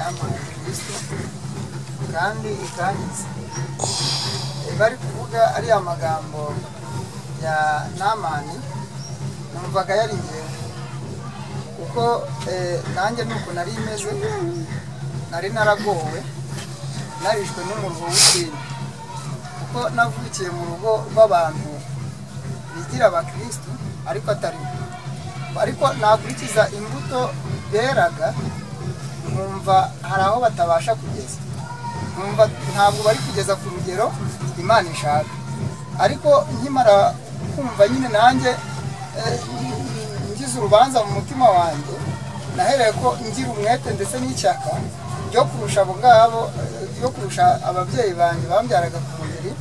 yampaye Kristo kandi ikangiza bari kuvuga ari amagambo ya Namani numvaga yari ngewe kuko nanjye nuko nari imeze nari naragowe narishwe n'umuruho w'ikindi kuko navukiye mu rugo rw'abantu bigira abakristo ariko nakurikiza imbuto beraga nkumva hari aho batabasha kugeza nkumva ntabwo bari kugeza ku rugero Imana ishaka ariko nkimara kumva nyine nanjye ngize urubanza mu mutima wanjye nahereye ko ngira umwete ndetse n'icyaka byo kurusha abo ngabo byo kurusha ababyeyi banjye bambyaraga ku mubiri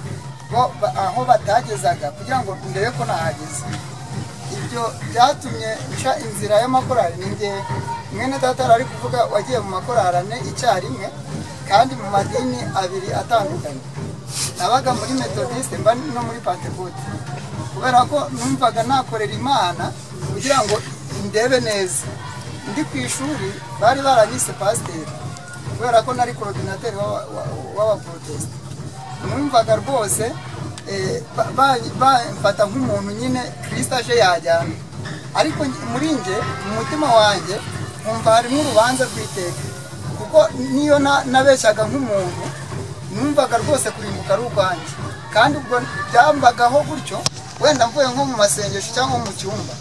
bo aho batagezaga kugira ngo ndebe ko nahageze ibyo byatumye nca inzira y'amakorari ninjye mwene data ari kuvuga wagiye mu makorarane icyarimwe kandi mu madini abiri atandukanye nabaga muri Methodiste mba no muri Pentecote kubera ko numvaga nakorera Imana kugira ngo ndebe neza ndi ku ishuri bari baranyise pasteur kubera ko nari coordinateur w'abaproteste numvaga rwose bamfata nk'umuntu nyine Kristo aje yajyana ariko muri nje mu mutima wanjye nkumva harimo urubanza rw'iteka kuko niyo nabeshyaga nk'umuntu numvaga rwose kurimbuka ari ukwanjye kandi ubwo byambagaho gutyo wenda mvuye nko mu masengesho cyangwa mu cyumba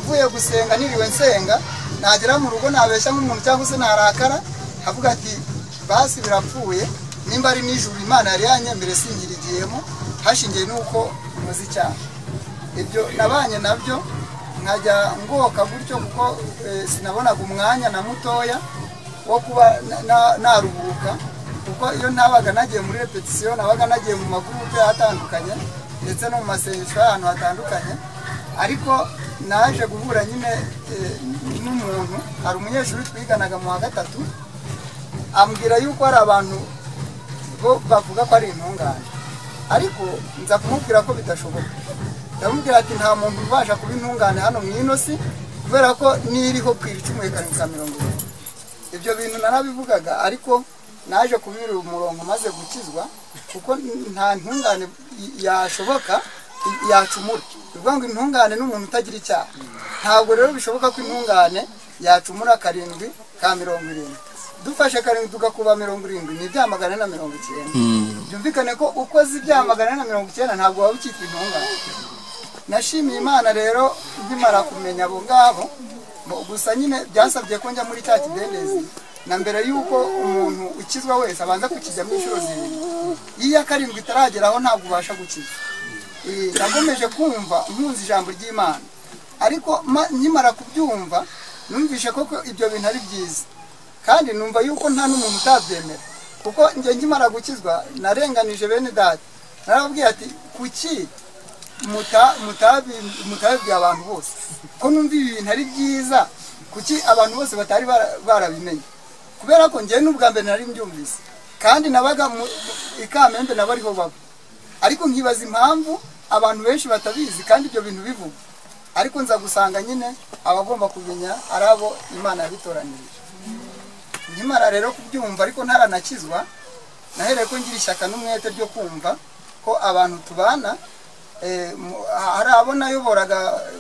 mvuye gusenga niriwe nsenga nagera mu rugo nabeshya nk'umuntu cyangwa se narakara avuga ati basi birapfuye nimba ari nijuru Imana yari yanyemere singirigiyemo hashingiye nuko muzi cyane ibyo nabanye nabyo nkajya ngoka gutyo kuko sinabonaga umwanya na mutoya wo kuba naruhuka kuko iyo ntabaga nagiye muri repetition nabaga nagiye mu magurupe atandukanye ndetse no mu masengesho ahantu hatandukanye ariko naje guhura nyine n'umuntu hari umunyeshuri twiganaga mu wa gatatu ambwira yuko hari abantu bo bavuga ko ari intungane ariko nza kumubwira ko bidashoboka ndamubwira ati nta muntu ubasha kuba intungane hano mu inosi kubera ko niriho kwiricumuye karinka 70 ibyo bintu narabivugaga ariko naje kubira umurongo maze gukizwa kuko nta ntungane yashoboka yacumura bivuga ngo intungane n'umuntu utagira icyaha ntabwo rero bishoboka ko intungane yacumura 7 ka 70 dufashe 7 tugakuba 70 ni ibyamagana na 90 byumvikane ko ukoze ibyamagana na 90 ntabwo waba ukitwa intungane nashimiye Imana rero nkimara kumenya abo ngabo gusa nyine byasabye ko njya muri cya kidendezi na mbere yuko umuntu ukizwa wese abanza kukijya mu inshuro zibiri iya 7 itarageraho ntabwo ubasha gukiza nagomeje kumva nkunze ijambo ry'Imana ariko nkimara kubyumva numvishe koko ibyo bintu ari byiza kandi numva yuko nta n'umuntu utabyemera kuko njye nkimara gukizwa narenganije bene data narababwiye ati kuki mutabibwiye abantu bose ko numva ibi bintu ari byiza kuki abantu bose batari barabimenye kubera ko njye n'ubwa mbere nari mbyumvise kandi nabaga mu Ikamembe nabariho baba ariko nkibaza impamvu abantu benshi batabizi kandi ibyo bintu bivuga ariko nza gusanga nyine abagomba kumenya arabo Imana yabitoranirije nkimara rero kubyumva ariko ntaranakizwa nahereye ko ngira ishyaka n'umwete ryo kumva ko abantu tubana hari abo nayoboraga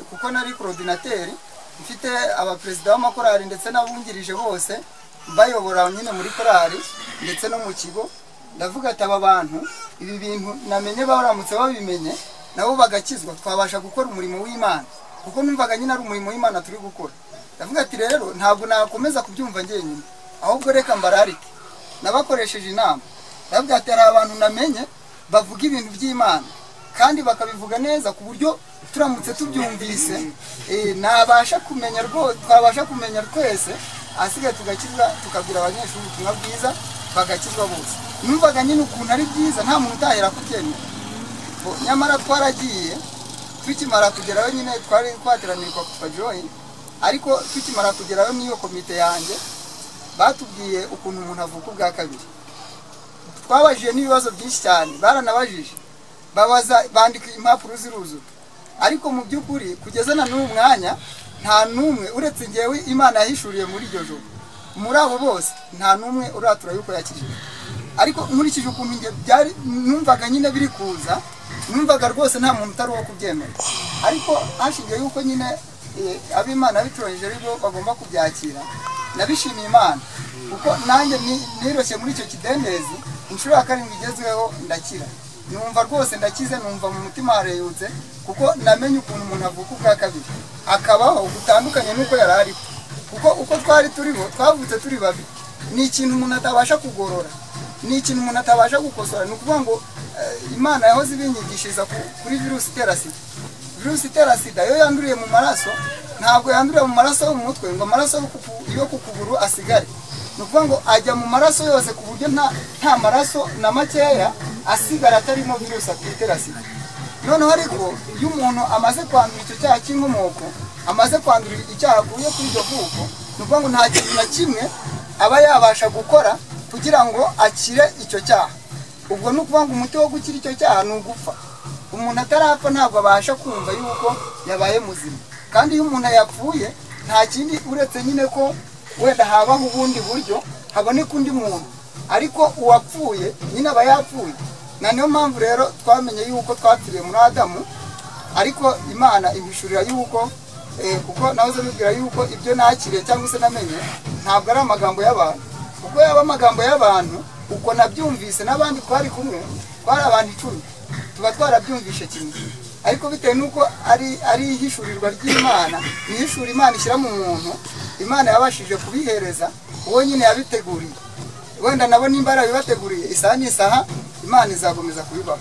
kuko nari coordinateur mfite abaperezida w'amakorari ndetse n'abungirije bose bayobora nyine muri korari ndetse no mu kigo ndavuga ati aba bantu ibi bintu namenye baramutse babimenye nabo bagakizwa twabasha gukora umurimo w'Imana kuko numvaga nyine ari umurimo w'Imana turi gukora ndavuga ati rero ntabwo nakomeza kubyumva njyenyine ahubwo reka mbararike nabakoresheje inama ndavuga ati hari abantu namenye bavuga ibintu by'Imana kandi bakabivuga neza ku buryo turamutse tubyumvise nabasha kumenya rwo twabasha kumenya twese asigaye tugakizwa tukabwira abanyeshuri ubutumwa bwiza bagakizwa bose numvaga nyine ukuntu ari byiza nta muntu utahera kubyemera nyamara twaragiye tukimara kugeraho nyine twari twateranirwa ku Joy ariko tukimara kugeraho niyo komite yanjye batubwiye ukuntu umuntu avuka ubwa kabiri twabajije n'ibibazo byinshi cyane baranabajije babaza bandika impapuro ziruzuye ariko mu by'ukuri kugeza na n'uyu mwanya nta numwe uretse ngewe Imana yahishuriye muri iryo joro muri abo bose nta numwe uratura yuko yakijije. Ariko nkurikije ukuntu nge byari numvaga nyine biri kuza, numvaga rwose nta muntu utari wo kubyemera. Ariko hashingiye yuko nyine ab'Imana bitoranyije rero bagomba kubyakira, nabishimiye Imana kuko nanjye niroshye muri icyo kidendezi inshuro ya 7 igezweho ndakira. Numva rwose ndakize, numva mu mutima hareyutse kuko namenye ukuntu umuntu avuka ubwa kabiri akabaho gutandukanye nuko yari ari, kuko uko twari turiho twavutse turi babi. Ni ikintu umuntu atabasha kugorora, ni ikintu umuntu atabasha gukosora. Ni ukuvuga ngo Imana yahoze ibinyigishiriza kuri virusi itera sida. Virusi itera sida yo yanduriye mu maraso, ntabwo yanduriye mu maraso yo mu mutwe ngo amaraso yo ku kuguru asigare. Ni ukuvuga ngo ajya mu maraso yose ku buryo nta maraso na makeya asigara atarimo virusi itera sida. Noneho ariko iyo umuntu amaze kwandura icyo cyaha cy'inkomoko, amaze kwandura icyaha akuye kuri iryo vuko, ni ukuvuga ngo nta kintu na kimwe aba yabasha gukora kugira ngo akire icyo cyaha. Ubwo ni ukuvuga ngo umuti wo gukira icyo cyaha ni ugupfa. Umuntu atarapfa ntabwo abasha kumva yuko yabaye muzima. Kandi iyo umuntu yapfuye nta kindi uretse nyine ko wenda habaho ubundi buryo haboneka undi muntu, ariko uwapfuye nyine aba yapfuye. Na niyo mpamvu rero twamenye yuko twapfiriye muri Adamu, ariko Imana ibishurira yuko kuko nahoze bibwira yuko ibyo nakiriye cyangwa se namenye ntabwo ari amagambo y'abantu, kuko yaba amagambo y'abantu uko nabyumvise n'abandi twari kumwe twari abantu 10 tuba twarabyumvishe kimwe. Ariko bitewe nuko ari ihishurirwa ry'Imana, ihishura Imana ishyira mu muntu, Imana yabashije kubihereza uwo nyine yabiteguriye. Wenda nabo nimbara bibateguriye isaha n'isaha Imana izagomeza kubibaho.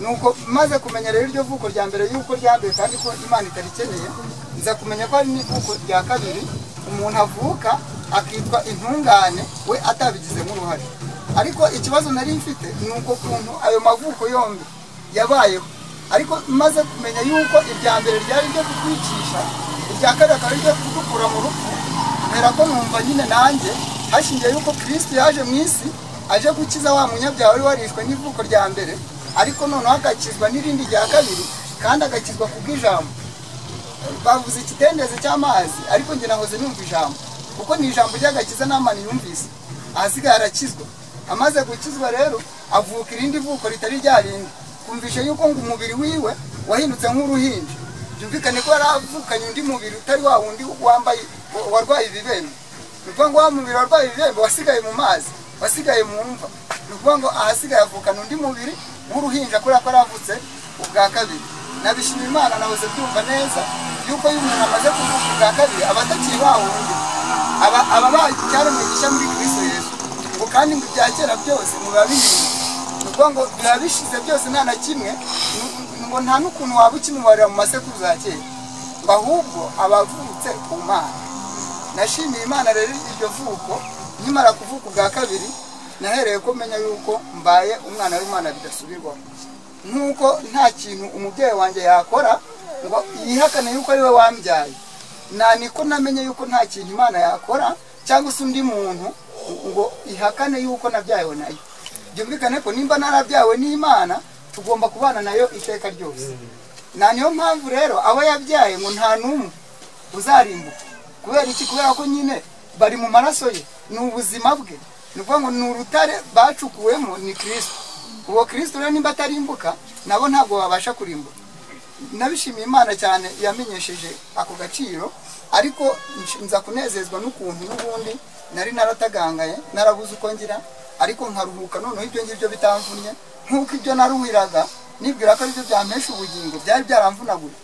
Nuko maze kumenya rero iryo vuko rya mbere yuko ryambaye kandi ko Imana itarikeneye, nza kumenya ko ari vuko rya kabiri umuntu avuka akitwa intungane we atabigizemo uruhare. Ariko ikibazo nari mfite nuko kuntu ayo mavuko yombi yabayeho. Ariko maze kumenya yuko irya mbere ryari ryo kutwicisha, irya kabiri akaba ryo kudukura mu rupfu, mpera ko numva nyine nanjye hashingiye yuko Kristo yaje mu isi aje gukiza wa munyabyaha wari warishwe n'ivuko rya mbere, ariko noneho agakizwa n'irindi rya kabiri kandi agakizwa kubw'ijambo. Bavuze ikidendezi cy'amazi, ariko njye nahoze numva ijambo kuko ni ijambo ry'agakiza n'Imana yumvise, ahasigaye arakizwa. Amaze gukizwa rero avuka irindi vuko ritari ryarindi, kumvisha yuko ngo umubiri wiwe wahindutse nk'uruhinja. Byumvikane ko yaravukanye undi mubiri utari wa wundi wambaye warwaye ibibembe. Ni ukuvuga ngo wa mubiri warwaye ibibembe wasigaye mu mazi, wasigaye mu mva. Ni ukuvuga ngo ahasigaye avukana undi mubiri w'uruhinja kubera ko aravutse ubwa kabiri. Nabishimira Imana, nahoze byumva neza yuko iyo umuntu amaze kuvuka ubwa kabiri aba atakiri wa wundi, aba bacyaremwe gishya muri Kristo Yesu. Kandi ngo ibya kera byose muba bihinduye. Ni ukuvuga ngo biba bishize byose nta na kimwe, ngo nta n'ukuntu waba ukimubarira mu masekuruza ya kera, ngo ahubwo abavutse ku Mana. Nashimiye Imana rero iryo vuko, nkimara kuvuka ubwa kabiri nahereye ko menya yuko mbaye umwana w'Imana bidasubirwaho. Nkuko nta kintu umubyeyi wanjye yakora ngo yihakane yuko ari we wambyaye, niko namenye yuko nta kintu Imana yakora cyangwa se undi muntu ngo ihakane yuko nabyayeho nayo. Byumvikane ko nimba narabyawe n'Imana tugomba kubana nayo iteka ryose. Na niyo mpamvu rero abo yabyaye ngo nta numwe uzarimbuka. Kubera iki? Kubera ko nyine bari mu maraso ye, ni ubuzima bwe. Ni ukuvuga ngo ni urutare bacukuwemo ni Kristo. Uwo Kristo rero nimba atarimbuka nabo ntabwo babasha kurimbuka. Nabishimiye Imana cyane yamenyesheje ako gaciro, ariko nza kunezezwa n'ukuntu n'ubundi nari naratagangaye narabuze uko ngira, ariko nkaruhuka noneho ibyo ngibyo bitamvunye nk'uko ibyo naruhiraga nibwira ko aribyo byampesha ubugingo byari byaramvunaguye.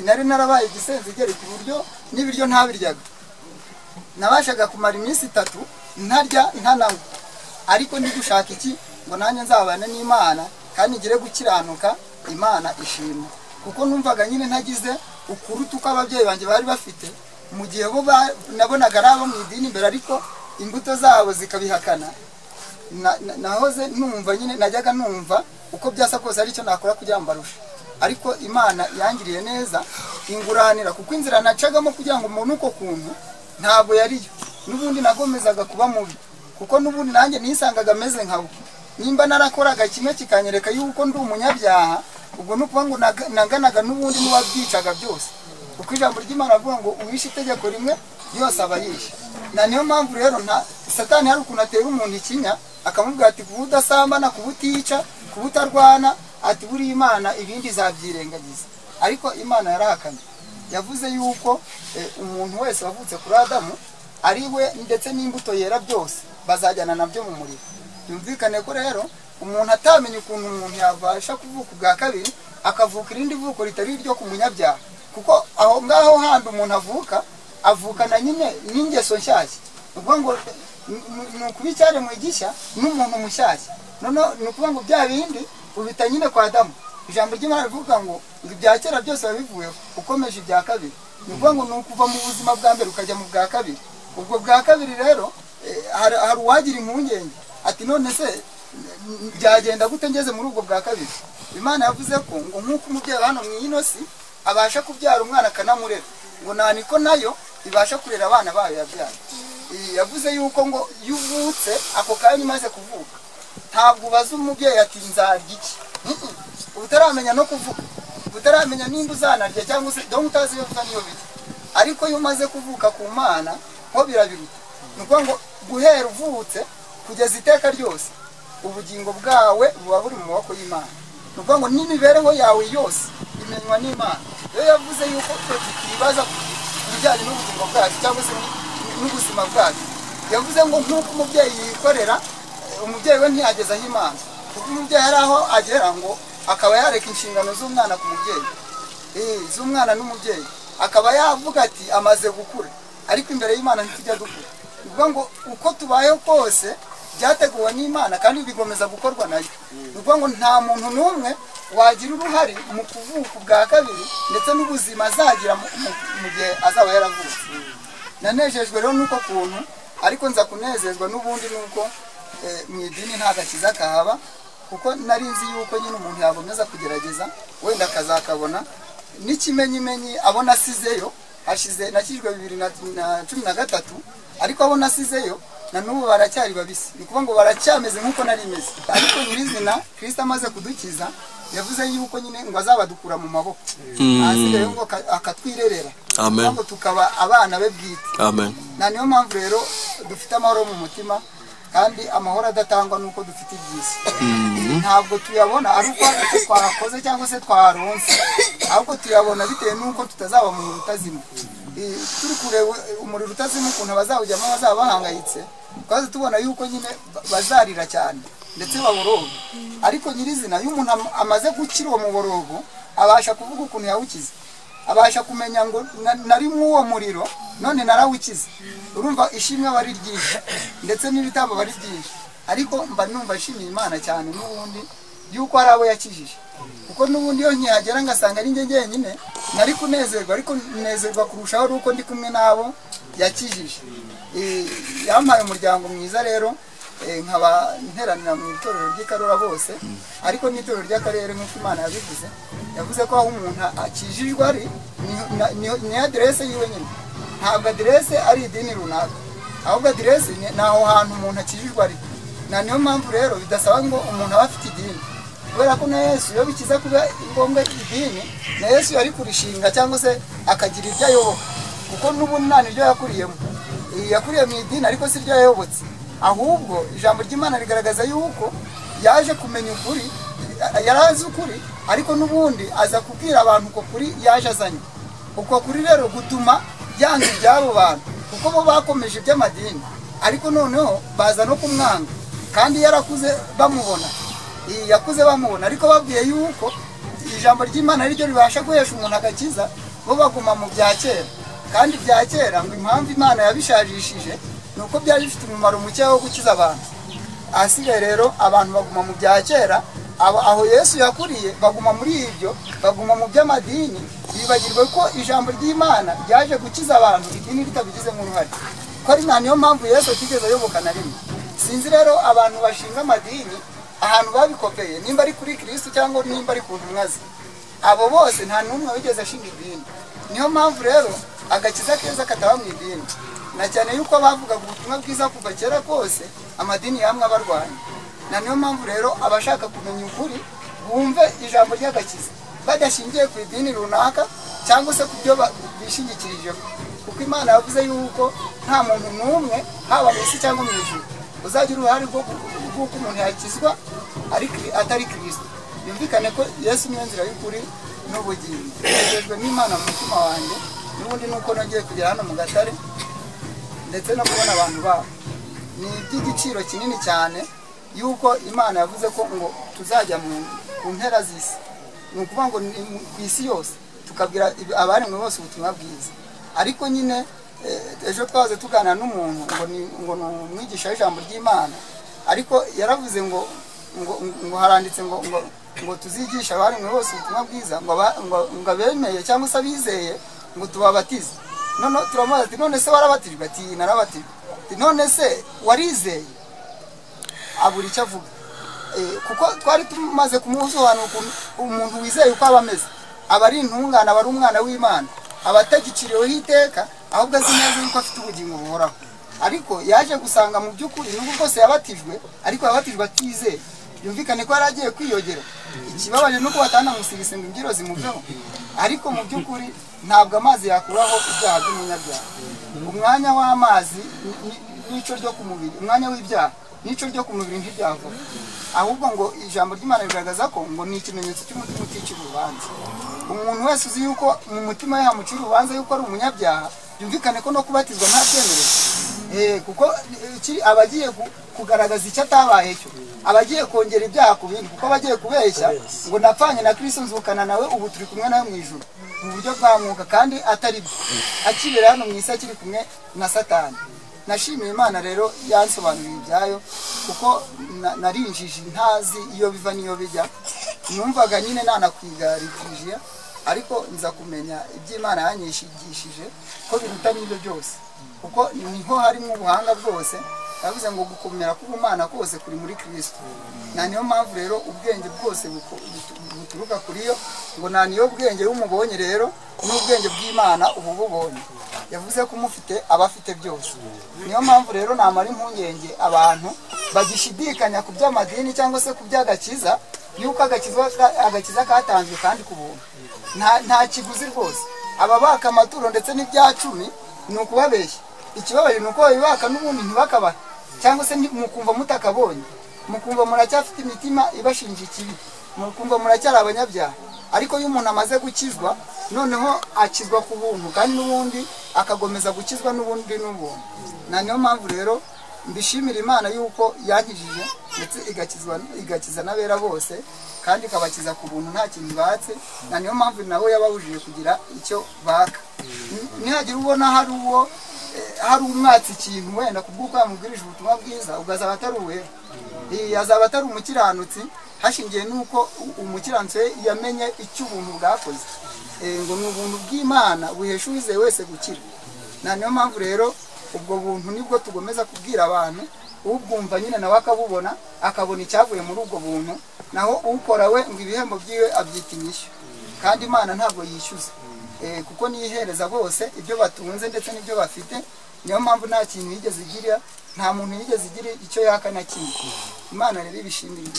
Nari narabaye igisenzegeri ku buryo n'ibiryo ntabiryaga, nabashaga kumara iminsi 3 ntarya ntananywa, ariko ndi gushaka iki ngo nanjye nzabana n'Imana kandi ngire gukiranuka Imana ishimwe. Kuko numvaga nyine ntagize ukuruta uko ababyeyi banjye bari bafite, mu gihe bo nabonaga ari abo mu idini imbere ariko imbuto zabo zikabihakana. Nahoze numva nyine, najyaga numva uko byasa kose ari cyo nakora kugira ngo barushe. Ariko Imana yangiriye neza inguranira, kuko inzira nacagamo kugira ngo umuntu uko kuntu ntabwo yariyo. N'ubundi nagomezaga kuba mubi, kuko n'ubundi nanjye nisangaga ameze nkawe. Nimba narakoraga kimwe kikanyereka yuko ndi umunyabyaha, ubwo nukuvuga ngo naganaga n'ubundi n'uwabyicaga byose. Kuko ijambo ry'Imana avuga ngo uwishe itegeko rimwe yose aba yishe. Na niyo mpamvu rero nta Satani hari ukuntu atera umuntu ikinya akamubwira ati kuba udasambana, kuba utica, kuba utarwana, ati buri Imana ibindi zabyirengagiza. Ariko Imana yarahakanye, yavuze yuko umuntu wese wavutse kuri Adamu ari we ndetse n'imbuto yera byose bazajyana nabyo mu muriro. Byumvikane ko rero umuntu atamenye ukuntu umuntu yabasha kuvuka ubwa kabiri akavuka irindi vuko ritari iryo ku munyabyaha, kuko aho ngaho handi umuntu avukana nyine n'ingeso nshyashya. Ubwo ngo ni ukubicyare mu igishya n'umuntu mushyashya. None ni ukuvuga ngo bya bindi ubita nyine kwa Adamu. Ijambo ry'Imana rivuga ngo ibya kera byose babivuyeho ukomeje ibya kabiri. Ni ukuvuga ngo ni ukuva mu buzima bwa mbere ukajya mu bwa kabiri. Ubwo bwa kabiri rero hari uwagira impungenge ati none se byagenda gute ngeze muri ubwo bwa kabiri? Imana yavuze ko ngo nk'uko umubyeyi hano mu ino si abasha kubyara umwana akanamurera, ngo niko nayo ibasha kurera abana bayo yabyara. Yavuze yuko ngo yuvutse ako kanya imaze kuvuka ntabwo ubaza umubyeyi ati nzarya iki, utaramenya no kuvuga, utaramenya nimba uzanarya cyangwa se dore utazi iyo niyo bita. Ariko iyo umaze kuvuka ku Mana ho birabiruta. Ni ukuvuga ngo guhera uvutse kugeza iteka ryose ubugingo bwawe buba buri mu maboko y'Imana. Ni ukuvuga ngo n'imibereho yawe yose imenywa n'Imana. Iyo yavuze yuko twibaza kubijyanye n'ubugingo bwacu cyangwa se n'ubuzima bwacu, yavuze ngo nk'uko umubyeyi yikorera, umubyeyi we ntiyagezaho Imana, kuko umubyeyi hari aho agera ngo akaba yareka inshingano z'umwana ku mubyeyi, z'umwana n'umubyeyi, akaba yavuga ati amaze gukura, ariko imbere y'Imana ntitujya dukura. Ni ukuvuga ngo uko tubayeho kose byateguwe n'Imana kandi bigomeza gukorwa nayo. Ni ukuvuga ngo nta muntu n'umwe wagira uruhare mu kuvuka ubwa kabiri ndetse n'ubuzima azagira mu gihe azaba yaravutse. Nanejejwe rero nuko kuntu, ariko nza kunezezwa n'ubundi nuko mu idini nta gakiza kahaba, kuko nari nzi yuko nyine umuntu yagomeza kugerageza wenda akazakabona. N'ikimenyimenyi abona asizeyo hashize nakijwe 2013, ariko abona asizeyo na n'ubu baracyari babisi. Ni ukuvuga ngo baracyameze nk'uko nari meze. Ariko nyirizina Kristo amaze kudukiza yavuze yuko nyine ngo azabadukura mu maboko, asigaye ngo akatwirerera, ngo tukaba abana be bwite. Amen. Na niyo mpamvu rero dufite amahoro mu mutima, kandi amahoro adatangwa nuko dufite ibyiza. Ntabwo tuyabona ari uko twakoze cyangwa se twaronse, ahubwo tuyabona bitewe nuko tutazaba mu rutazima. Turi kureba umuriro utazima ukuntu abazawujyamo bazaba bahangayitse, twaze tubona yuko nyine bazarira cyane ndetse baboroga. Ariko nyirizina iyo umuntu amaze gukira uwo muborogo abasha kuvuga ukuntu yawukiza, abasha kumenya ngo nari mu uwo muriro none narawukiza. Urumva ishimwe bari ryinshi ndetse n'ibitambo bari byinshi, ariko mba numva shimiye Imana cyane n'ubundi yuko ari abo yakijije, kuko n'ubundi iyo nkihagera ngasanga ari njye njyenyine nari kunezerwa, ariko nezerwa kurushaho uko ndi kumwe nabo yakijije. Yampaye umuryango mwiza rero, nkaba nteranira mu itorero ry'Ikarora bose, ariko n'itorero ry'akarere nk'uko Imana yabivuze. Yavuze ko aho umuntu akijijwe ari ni adresse yiwe nyine, ntabwo adresse ari idini runaka, ahubwo adresse ni aho hantu umuntu akijijwe ari. Na niyo mpamvu rero bidasaba ngo umuntu aba afite idini, kubera ko na Yesu iyo bikiza kuba ngombwa idini, na Yesu yari kurishinga cyangwa se akagira ibyo ayoboka, kuko n'ubundi nta niryo yakuriyemo. Yakuriye mu idini ariko si ryo yayobotse, ahubwo ijambo ry'Imana rigaragaza yuko yaje kumenya ukuri, yarazi ukuri, ariko n'ubundi aza kubwira abantu uko kuri yaje azanye. Uko kuri rero gutuma yanga iby'abo bantu, kuko bo bakomeje iby'amadini, ariko noneho baza no kumwanga, kandi yarakuze bamubona, yakuze bamubona, ariko babwiye yuko ijambo ry'Imana ari ryo ribasha guhesha umuntu agakiza, bo baguma mu bya kera. Kandi bya kera ngo impamvu Imana yabishajishije nuko byari bifite umumaro muke wo gukiza abantu. Asigaye rero abantu baguma mu bya kera, aho Yesu yakuriye baguma muri ibyo, baguma mu by'amadini, bibagirwe ko ijambo ry'Imana ryaje gukiza abantu, idini ritabigizemo uruhare. Ko ari niyo mpamvu Yesu atigeze ayoboka na rimwe. Sinzi rero abantu bashinga amadini ahantu babikopeye, nimba ari kuri Kristo cyangwa nimba ari ku ntumwa ze, abo bose nta n'umwe wigeze ashinga idini. Niyo mpamvu rero agakiza keza kataba mu idini, na cyane yuko bavugaga ubutumwa bwiza kuva kera kose, amadini yamwe abarwanya. Na niyo mpamvu rero abashaka kumenya ukuri bumve ijambo ry'agakiza badashingiye ku idini runaka cyangwa se ku byo bishingikirijeho. kuko Imana yavuze yuko nta muntu n'umwe haba mu isi cyangwa mu ijuru uzagira uruhare rw'uko umuntu yakizwa atari Kristo. Yumvikane ko Yesu niyo nzira y'ukuri n'ubugingo. Nejejwe n'Imana mu mutima wanjye, n'ubundi nuko nongeye kugera hano mu Gatare ndetse no kubona abantu babo. Ni iby'igiciro kinini cyane yuko Imana yavuze ko ngo tuzajya mu mpera z'isi. Ni ukuvuga ngo ku isi yose tukabwira abaremwe bose ubutumwa bwiza. Ariko nyine ejo twaze tuganira n'umuntu ngo ni umwigisha w'ijambo ry'Imana, ariko yaravuze ngo haranditse ngo tuzigisha abaremwe bose ubutumwa bwiza, ngo abemeye cyangwa se abizeye ngo tubabatize. None turamubaza ati none se warabatijwe? Ati narabatijwe. None se warizeye? Abura icyo avuga, kuko twari tumaze kumusobanura umuntu wizeye uko aba ameze, aba ari intungane, aba ari umwana w'Imana, aba atagiciriweho iteka, ahubwo azi neza yuko afite ubugingo buhoraho. Ariko yaje gusanga mu by'ukuri nubwo bwose yabatijwe, ariko yabatijwe atizeye. Yumvikane ko yari agiye kwiyogera. Ikibabaje nuko batanamusiga ngo imbyiro zimuveho, ariko mu by'ukuri ntabwo amazi yakuraho ibyaha by'umunyabyaha. Umwanya w'amazi n'ico ryo ku mubiri, umwanya w'ibyaha n'ico ryo ku mubiri ntibyava, ahubwo ngo ijambo ry'Imana rigaragaza ko ngo ni ikimenyetso cy'umutima uticira urubanza. Umuntu wese uzi yuko mu mutima we hamucira urubanza yuko ari umunyabyaha, yumvikane ko no kubatizwa nta byemerewe, kuko abagiye kugaragaza icyo atabaye cyo, abagiye kongera ibyaha ku bindi, kuko abagiye kubeshya ngo napfanye na Kristo nzukana nawe, ubu turi kumwe nawe mu ijuru mu buryo bwa mwuka, kandi atari byo, akibera hano mu isi akiri kumwe na Satani. Nashimiye Imana rero yansobanuriye ibyayo, kuko narinjije ntazi iyo biva niyo bijya, numvaga nyine nanakwigarikije, ariko nza kumenya iby'Imana yanyishigishije ko biruta n'ibyo byose, kuko niho harimo ubuhanga bwose. Yavuze ngo gukomera k'ubumana kose kuri muri Kristo. Na niyo mpamvu rero ubwenge bwose buturuka kuri yo, ngo na niyo bwenge y'umubonye rero n'ubwenge bw'Imana ubu bubonye. Yavuze ko umufite abafite byose. Niyo mpamvu rero namara impungenge abantu bagishidikanya ku by'amadini cyangwa se ku by'agakiza, yuko agakiza katanzwe kandi ku buntu. Nta kiguzi rwose. Ababaka amaturo ndetse n'ibya 10 ni ukubabeshya. Ikibabaje nuko babibaka n'ubundi ntibakabahe, cyangwa se mukumva mutakabonye, mukumva muracyafite imitima ibashinja ikibi, mukumva muracyari abanyabyaha. Ariko iyo umuntu amaze gukizwa, noneho akizwa ku buntu, kandi n'ubundi akagomeza gukizwa n'ubundi n'ubuntu. Na niyo mpamvu rero mbishimira Imana yuko yankijije ndetse igakiza n'abera bose, kandi ikabakiza ku buntu nta kintu batse. Na niyo mpamvu nabo yababujije kugira icyo baka. Nihagira ubona hari umwatsi ikintu wenda kubwuko yamubwirije ubutumwa bwiza, ugazaba atari uwera, yazaba atari umukiranutsi, hashingiye nuko umukiranutsi yamenye icyo ubuntu bwakoze. Ngo ni ubuntu bw'Imana buhesha uwizeye wese gukira. Na niyo mpamvu rero ubwo buntu nibwo tugomeza kubwira abantu, ubwumva nyine nawe akabubona, akabona icyavuye muri ubwo buntu, naho ukora we ngo ibihembo byiwe abyita inyishyu. Kandi Imana ntabwo yishyuza, kuko niyihereza bose ibyo batunze ndetse n'ibyo bafite. Niyo mpamvu nta kintu yigeze igira, nta muntu yigeze igira icyo yaka na kimwe. Imana rero ibishimire.